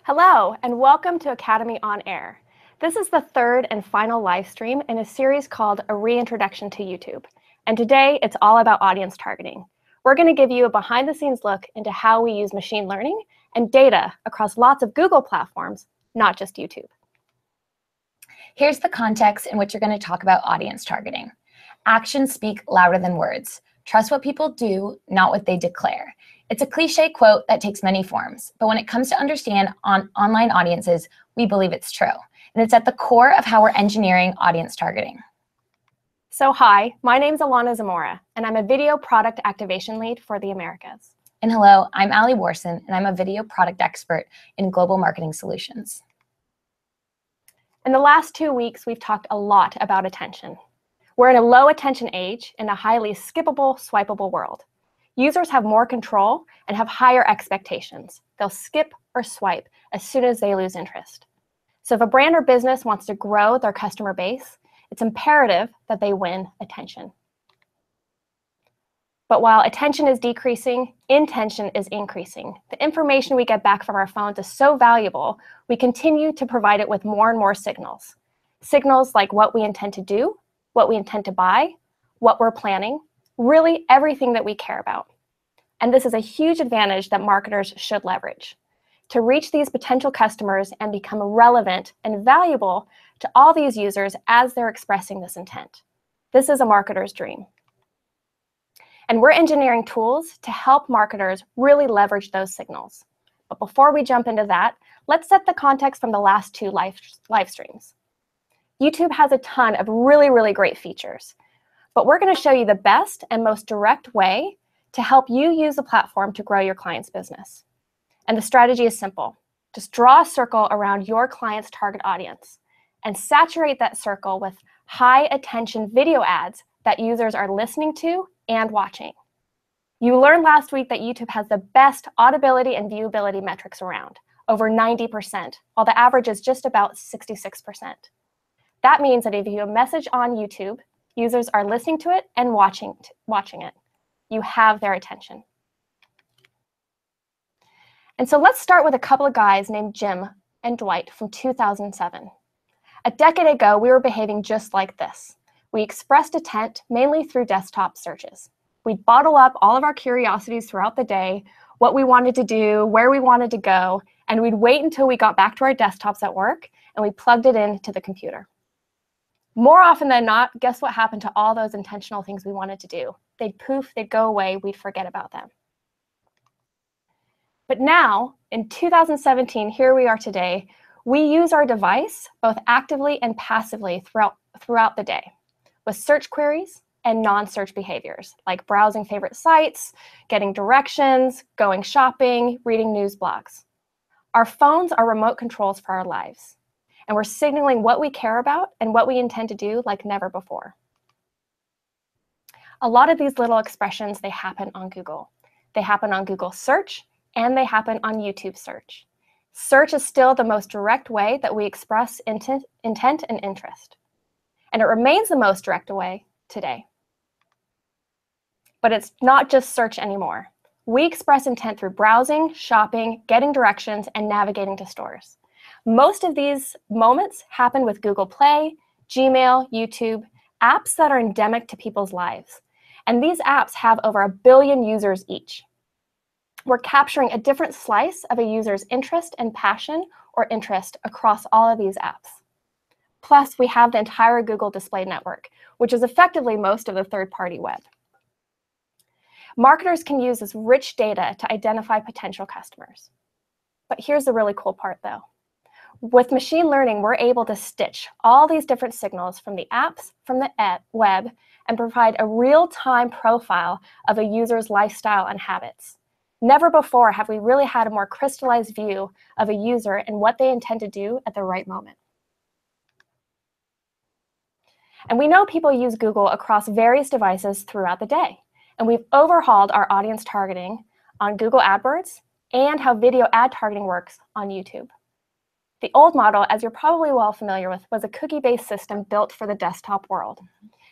Hello, and welcome to Academy on Air. This is the third and final live stream in a series called A Reintroduction to YouTube. And today, it's all about audience targeting. We're going to give you a behind-the-scenes look into how we use machine learning and data across lots of Google platforms, not just YouTube. Here's the context in which you're going to talk about audience targeting. Actions speak louder than words. Trust what people do, not what they declare. It's a cliche quote that takes many forms, but when it comes to understand online audiences, we believe it's true. And it's at the core of how we're engineering audience targeting. So hi, my name's Alana Zamora, and I'm a video product activation lead for the Americas. And hello, I'm Ali Warson, and I'm a video product expert in global marketing solutions. In the last 2 weeks, we've talked a lot about attention. We're in a low attention age in a highly skippable, swipeable world. Users have more control and have higher expectations. They'll skip or swipe as soon as they lose interest. So if a brand or business wants to grow their customer base, it's imperative that they win attention. But while attention is decreasing, intention is increasing. The information we get back from our phones is so valuable, we continue to provide it with more and more signals. Signals like what we intend to do, what we intend to buy, what we're planning, really everything that we care about. And this is a huge advantage that marketers should leverage to reach these potential customers and become relevant and valuable to all these users as they're expressing this intent. This is a marketer's dream. And we're engineering tools to help marketers really leverage those signals. But before we jump into that, let's set the context from the last two live streams. YouTube has a ton of really great features, but we're going to show you the best and most direct way to help you use the platform to grow your client's business. And the strategy is simple. Just draw a circle around your client's target audience and saturate that circle with high attention video ads that users are listening to and watching. You learned last week that YouTube has the best audibility and viewability metrics around, over 90%, while the average is just about 66%. That means that if you have a message on YouTube, users are listening to it and watching it. You have their attention. And so let's start with a couple of guys named Jim and Dwight from 2007. A decade ago, we were behaving just like this. We expressed intent mainly through desktop searches. We'd bottle up all of our curiosities throughout the day, what we wanted to do, where we wanted to go, and we'd wait until we got back to our desktops at work and we plugged it into the computer. More often than not, guess what happened to all those intentional things we wanted to do? They'd poof, they'd go away, we'd forget about them. But now, in 2017, here we are today, we use our device both actively and passively throughout the day with search queries and non-search behaviors like browsing favorite sites, getting directions, going shopping, reading news blogs. Our phones are remote controls for our lives. And we're signaling what we care about and what we intend to do like never before. A lot of these little expressions, they happen on Google. They happen on Google search and they happen on YouTube search. Search is still the most direct way that we express intent and interest. And it remains the most direct way today. But it's not just search anymore. We express intent through browsing, shopping, getting directions, and navigating to stores. Most of these moments happen with Google Play, Gmail, YouTube, apps that are endemic to people's lives. And these apps have over 1 billion users each. We're capturing a different slice of a user's interest and passion or interest across all of these apps. Plus, we have the entire Google Display Network, which is effectively most of the third-party web. Marketers can use this rich data to identify potential customers. But here's the really cool part, though. With machine learning, we're able to stitch all these different signals from the apps, from the web, and provide a real-time profile of a user's lifestyle and habits. Never before have we really had a more crystallized view of a user and what they intend to do at the right moment. And we know people use Google across various devices throughout the day. And we've overhauled our audience targeting on Google AdWords and how video ad targeting works on YouTube. The old model, as you're probably well familiar with, was a cookie-based system built for the desktop world.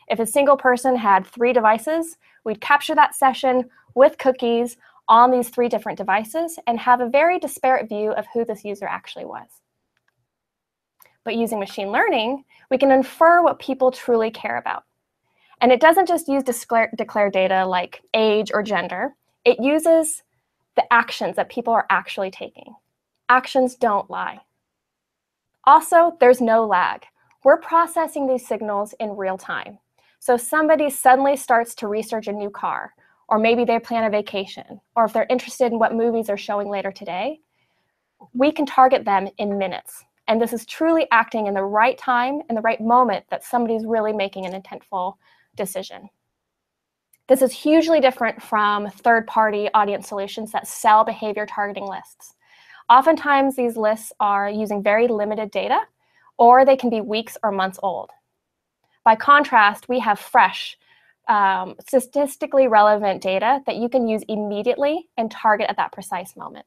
If a single person had 3 devices, we'd capture that session with cookies on these 3 different devices and have a very disparate view of who this user actually was. But using machine learning, we can infer what people truly care about. And it doesn't just use declare data like age or gender. It uses the actions that people are actually taking. Actions don't lie. Also, there's no lag. We're processing these signals in real time. So if somebody suddenly starts to research a new car, or maybe they plan a vacation, or if they're interested in what movies are showing later today, we can target them in minutes. And this is truly acting in the right time and the right moment that somebody's really making an intentful decision. This is hugely different from third-party audience solutions that sell behavior targeting lists. Oftentimes, these lists are using very limited data, or they can be weeks or months old. By contrast, we have fresh, statistically relevant data that you can use immediately and target at that precise moment.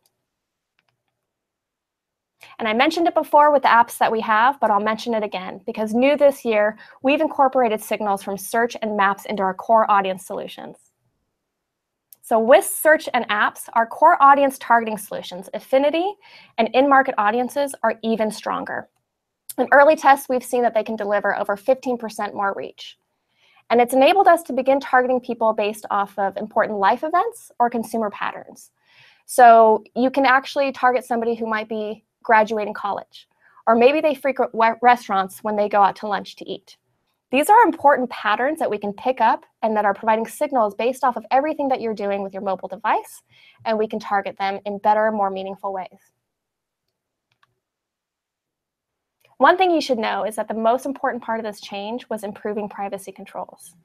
And I mentioned it before with the apps that we have, but I'll mention it again, because new this year, we've incorporated signals from search and maps into our core audience solutions. So with search and apps, our core audience targeting solutions, Affinity and in-market audiences, are even stronger. In early tests, we've seen that they can deliver over 15% more reach. And it's enabled us to begin targeting people based off of important life events or consumer patterns. So you can actually target somebody who might be graduating college, or maybe they frequent restaurants when they go out to lunch to eat. These are important patterns that we can pick up and that are providing signals based off of everything that you're doing with your mobile device, and we can target them in better, more meaningful ways. One thing you should know is that the most important part of this change was improving privacy controls.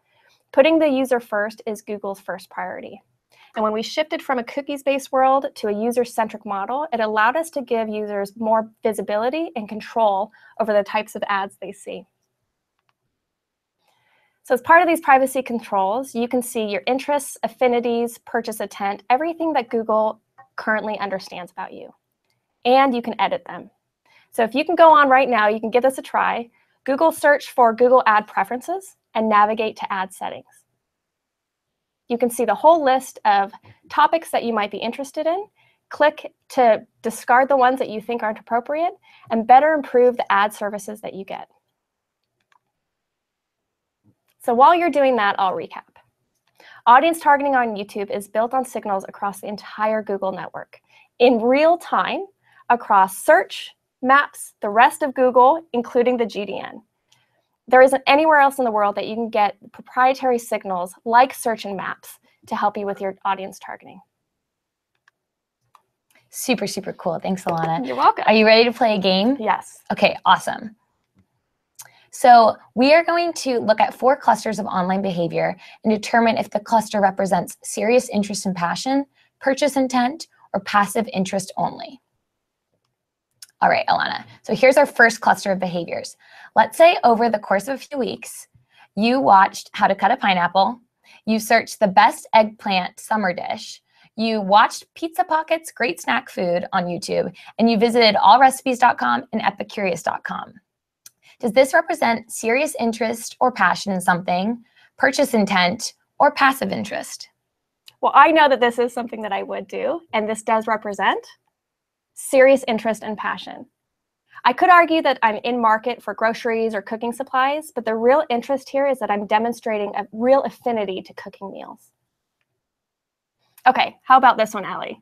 Putting the user first is Google's first priority. And when we shifted from a cookies-based world to a user-centric model, it allowed us to give users more visibility and control over the types of ads they see. So as part of these privacy controls, you can see your interests, affinities, purchase intent, everything that Google currently understands about you. And you can edit them. So if you can go on right now, you can give this a try. Google search for Google Ad Preferences and navigate to Ad Settings. You can see the whole list of topics that you might be interested in. Click to discard the ones that you think aren't appropriate and better improve the ad services that you get. So while you're doing that, I'll recap. Audience targeting on YouTube is built on signals across the entire Google network in real time across search, maps, the rest of Google, including the GDN. There isn't anywhere else in the world that you can get proprietary signals like search and maps to help you with your audience targeting. Super, super cool. Thanks, Alana. You're welcome. Are you ready to play a game? Yes. Okay, awesome. So we are going to look at 4 clusters of online behavior and determine if the cluster represents serious interest and passion, purchase intent, or passive interest only. All right, Alana. So here's our first cluster of behaviors. Let's say over the course of a few weeks, you watched How to Cut a Pineapple, you searched the best eggplant summer dish, you watched Pizza Pocket's Great Snack Food on YouTube, and you visited allrecipes.com and epicurious.com. Does this represent serious interest or passion in something, purchase intent, or passive interest? Well, I know that this is something that I would do, and this does represent serious interest and passion. I could argue that I'm in market for groceries or cooking supplies, but the real interest here is that I'm demonstrating a real affinity to cooking meals. Okay, how about this one, Allie?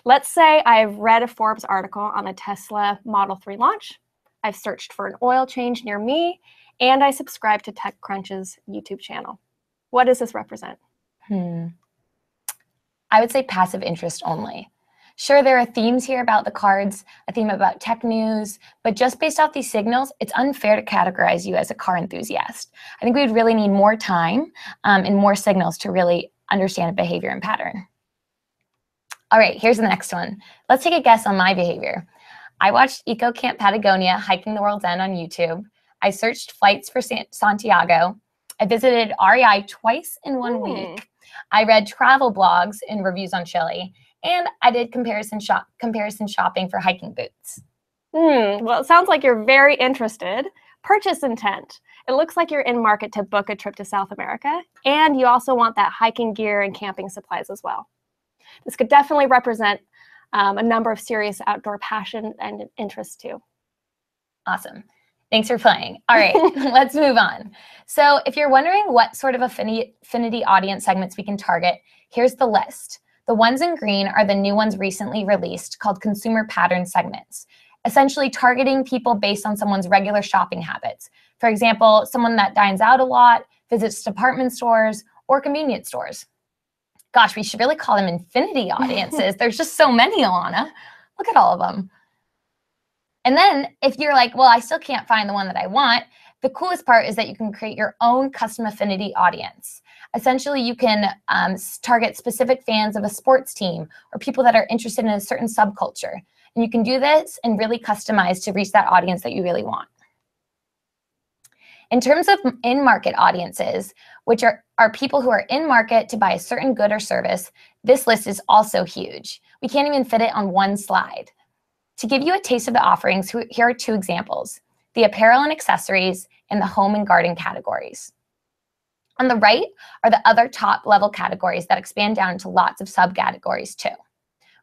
Let's say I've read a Forbes article on the Tesla Model 3 launch. I've searched for an oil change near me, and I subscribe to TechCrunch's YouTube channel. What does this represent? I would say passive interest only. Sure, there are themes here about the cards, a theme about tech news, but just based off these signals, it's unfair to categorize you as a car enthusiast. I think we'd really need more time and more signals to really understand a behavior and pattern. All right, here's the next one. Let's take a guess on my behavior. I watched Eco Camp Patagonia Hiking the World's End on YouTube. I searched flights for Santiago. I visited REI twice in 1 week. I read travel blogs and reviews on Chile. And I did comparison shopping for hiking boots. Well, it sounds like you're very interested. Purchase intent. It looks like you're in market to book a trip to South America. And you also want that hiking gear and camping supplies as well. This could definitely represent a number of serious outdoor passion and interests too. Awesome. Thanks for playing. All right, let's move on. So if you're wondering what sort of affinity audience segments we can target, here's the list. The ones in green are the new ones recently released called consumer pattern segments, essentially targeting people based on someone's regular shopping habits. For example, someone that dines out a lot, visits department stores, or convenience stores. Gosh, we should really call them infinity audiences. There's just so many, Alana. Look at all of them. And then if you're like, well, I still can't find the one that I want, the coolest part is that you can create your own custom affinity audience. Essentially, you can target specific fans of a sports team or people that are interested in a certain subculture. And you can do this and really customize to reach that audience that you really want. In terms of in-market audiences, which are people who are in market to buy a certain good or service, this list is also huge. We can't even fit it on one slide. To give you a taste of the offerings, here are two examples: the apparel and accessories and the home and garden categories. On the right are the other top level categories that expand down into lots of subcategories too.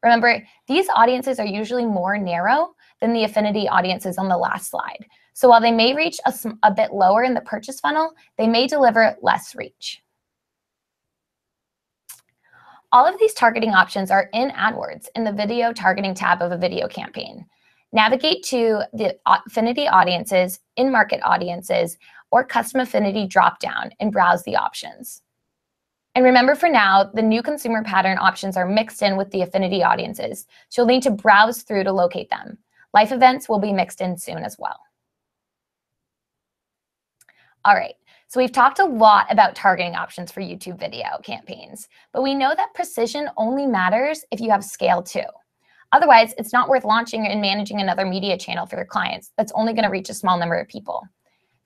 Remember, these audiences are usually more narrow than the affinity audiences on the last slide. So while they may reach a bit lower in the purchase funnel, they may deliver less reach. All of these targeting options are in AdWords in the video targeting tab of a video campaign. Navigate to the affinity audiences, in-market audiences, or custom affinity dropdown and browse the options. And remember, for now, the new consumer pattern options are mixed in with the affinity audiences, so you'll need to browse through to locate them. Life events will be mixed in soon as well. All right, so we've talked a lot about targeting options for YouTube video campaigns, but we know that precision only matters if you have scale too. Otherwise, it's not worth launching and managing another media channel for your clients that's only going to reach a small number of people.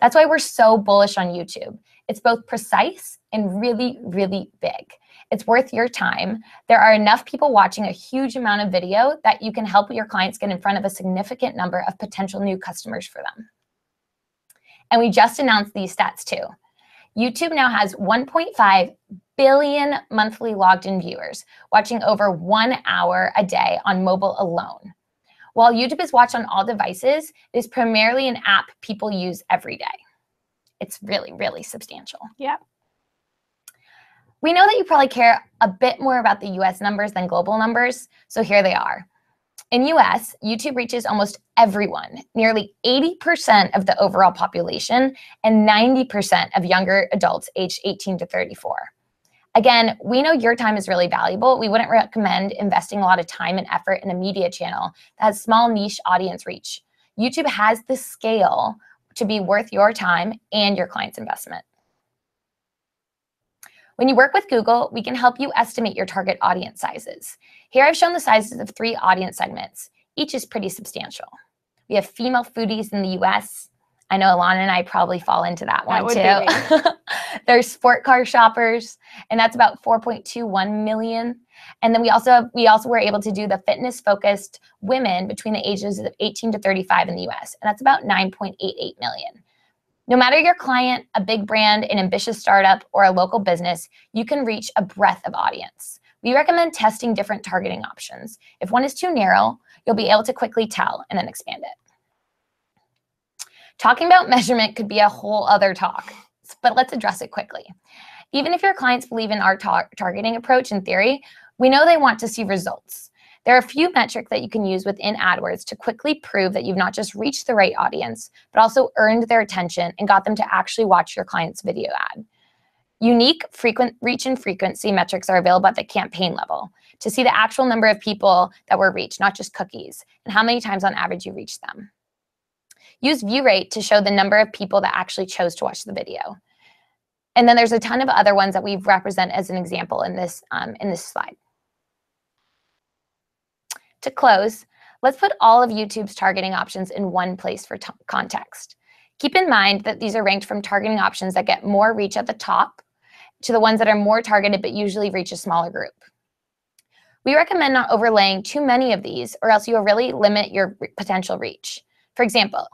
That's why we're so bullish on YouTube. It's both precise and really, really big. It's worth your time. There are enough people watching a huge amount of video that you can help your clients get in front of a significant number of potential new customers for them. And we just announced these stats too. YouTube now has 1.5 billion monthly logged in viewers, watching over 1 hour a day on mobile alone. While YouTube is watched on all devices, it is primarily an app people use every day. It's really, really substantial. Yeah. We know that you probably care a bit more about the US numbers than global numbers, so here they are. In US, YouTube reaches almost everyone, nearly 80% of the overall population and 90% of younger adults aged 18 to 34. Again, we know your time is really valuable. We wouldn't recommend investing a lot of time and effort in a media channel that has small niche audience reach. YouTube has the scale to be worth your time and your client's investment. When you work with Google, we can help you estimate your target audience sizes. Here I've shown the sizes of 3 audience segments. Each is pretty substantial. We have female foodies in the US. I know Alana and I probably fall into that one too. There's sport car shoppers, and that's about 4.21 million. And then we also were able to do the fitness-focused women between the ages of 18 to 35 in the US, and that's about 9.88 million. No matter your client, a big brand, an ambitious startup, or a local business, you can reach a breadth of audience. We recommend testing different targeting options. If one is too narrow, you'll be able to quickly tell and then expand it. Talking about measurement could be a whole other talk, but let's address it quickly. Even if your clients believe in our targeting approach in theory, we know they want to see results. There are a few metrics that you can use within AdWords to quickly prove that you've not just reached the right audience, but also earned their attention and got them to actually watch your client's video ad. Unique reach and frequency metrics are available at the campaign level to see the actual number of people that were reached, not just cookies, and how many times on average you reached them. Use view rate to show the number of people that actually chose to watch the video. And then there's a ton of other ones that we've represent as an example in this slide. To close, let's put all of YouTube's targeting options in one place for context. Keep in mind that these are ranked from targeting options that get more reach at the top to the ones that are more targeted but usually reach a smaller group. We recommend not overlaying too many of these, or else you will really limit your potential reach. For example,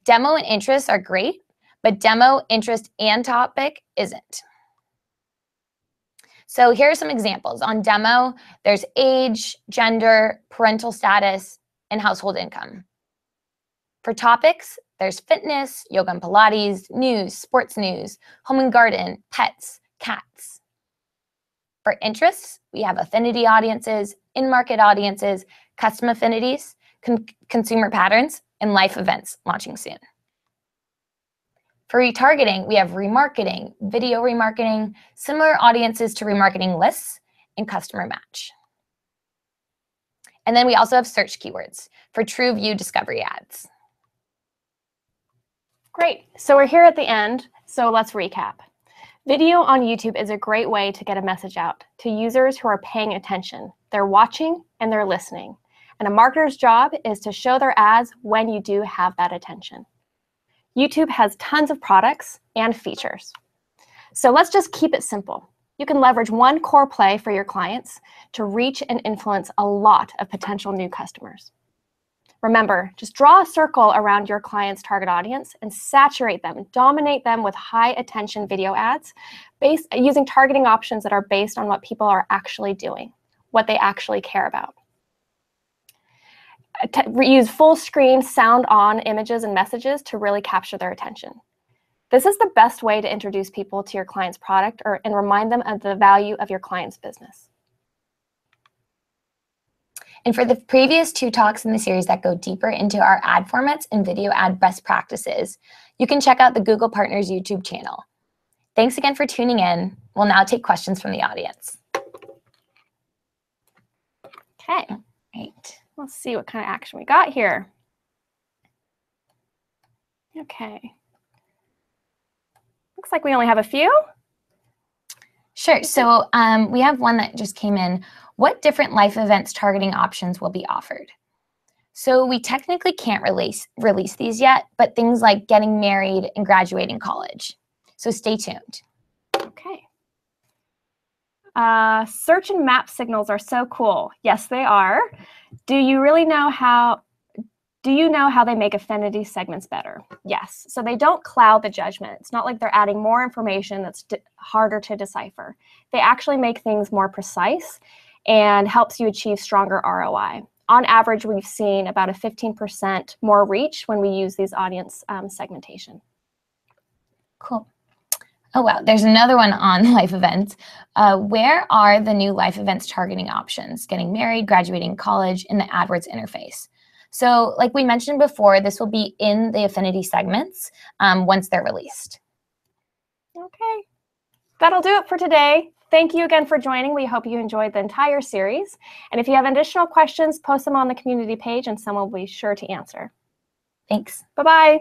demo and interests are great, but demo, interest, and topic isn't. So here are some examples. On demo, there's age, gender, parental status, and household income. For topics, there's fitness, yoga and Pilates, news, sports news, home and garden, pets, cats. For interests, we have affinity audiences, in-market audiences, custom affinities, consumer patterns, and life events launching soon. For retargeting, we have remarketing, video remarketing, similar audiences to remarketing lists, and customer match. And then we also have search keywords for true view discovery ads. Great. So we're here at the end, so let's recap. Video on YouTube is a great way to get a message out to users who are paying attention. They're watching and they're listening. And a marketer's job is to show their ads when you do have that attention. YouTube has tons of products and features. So let's just keep it simple. You can leverage one core play for your clients to reach and influence a lot of potential new customers. Remember, just draw a circle around your client's target audience and saturate them, dominate them with high attention video ads using targeting options that are based on what people are actually doing, what they actually care about. Use full screen sound on images and messages to really capture their attention. This is the best way to introduce people to your client's product and remind them of the value of your client's business. And for the previous 2 talks in the series that go deeper into our ad formats and video ad best practices, you can check out the Google Partners YouTube channel. Thanks again for tuning in. We'll now take questions from the audience. Okay, Great. let's see what kind of action we got here. Okay. Looks like we only have a few. Sure. So we have one that just came in. What different life events targeting options will be offered? So we technically can't release these yet, but things like getting married and graduating college. So stay tuned. Okay. Search and map signals are so cool. Yes, they are. Do you know how they make affinity segments better? Yes. So they don't cloud the judgment. It's not like they're adding more information that's harder to decipher. They actually make things more precise and helps you achieve stronger ROI. On average, we've seen about a 15% more reach when we use these audience segmentation. Cool. Oh, wow. There's another one on life events. Where are the new life events targeting options? Getting married, graduating college, in the AdWords interface. So like we mentioned before, this will be in the affinity segments once they're released. Okay. That'll do it for today. Thank you again for joining. We hope you enjoyed the entire series. And if you have additional questions, post them on the community page and someone will be sure to answer. Thanks. Bye-bye.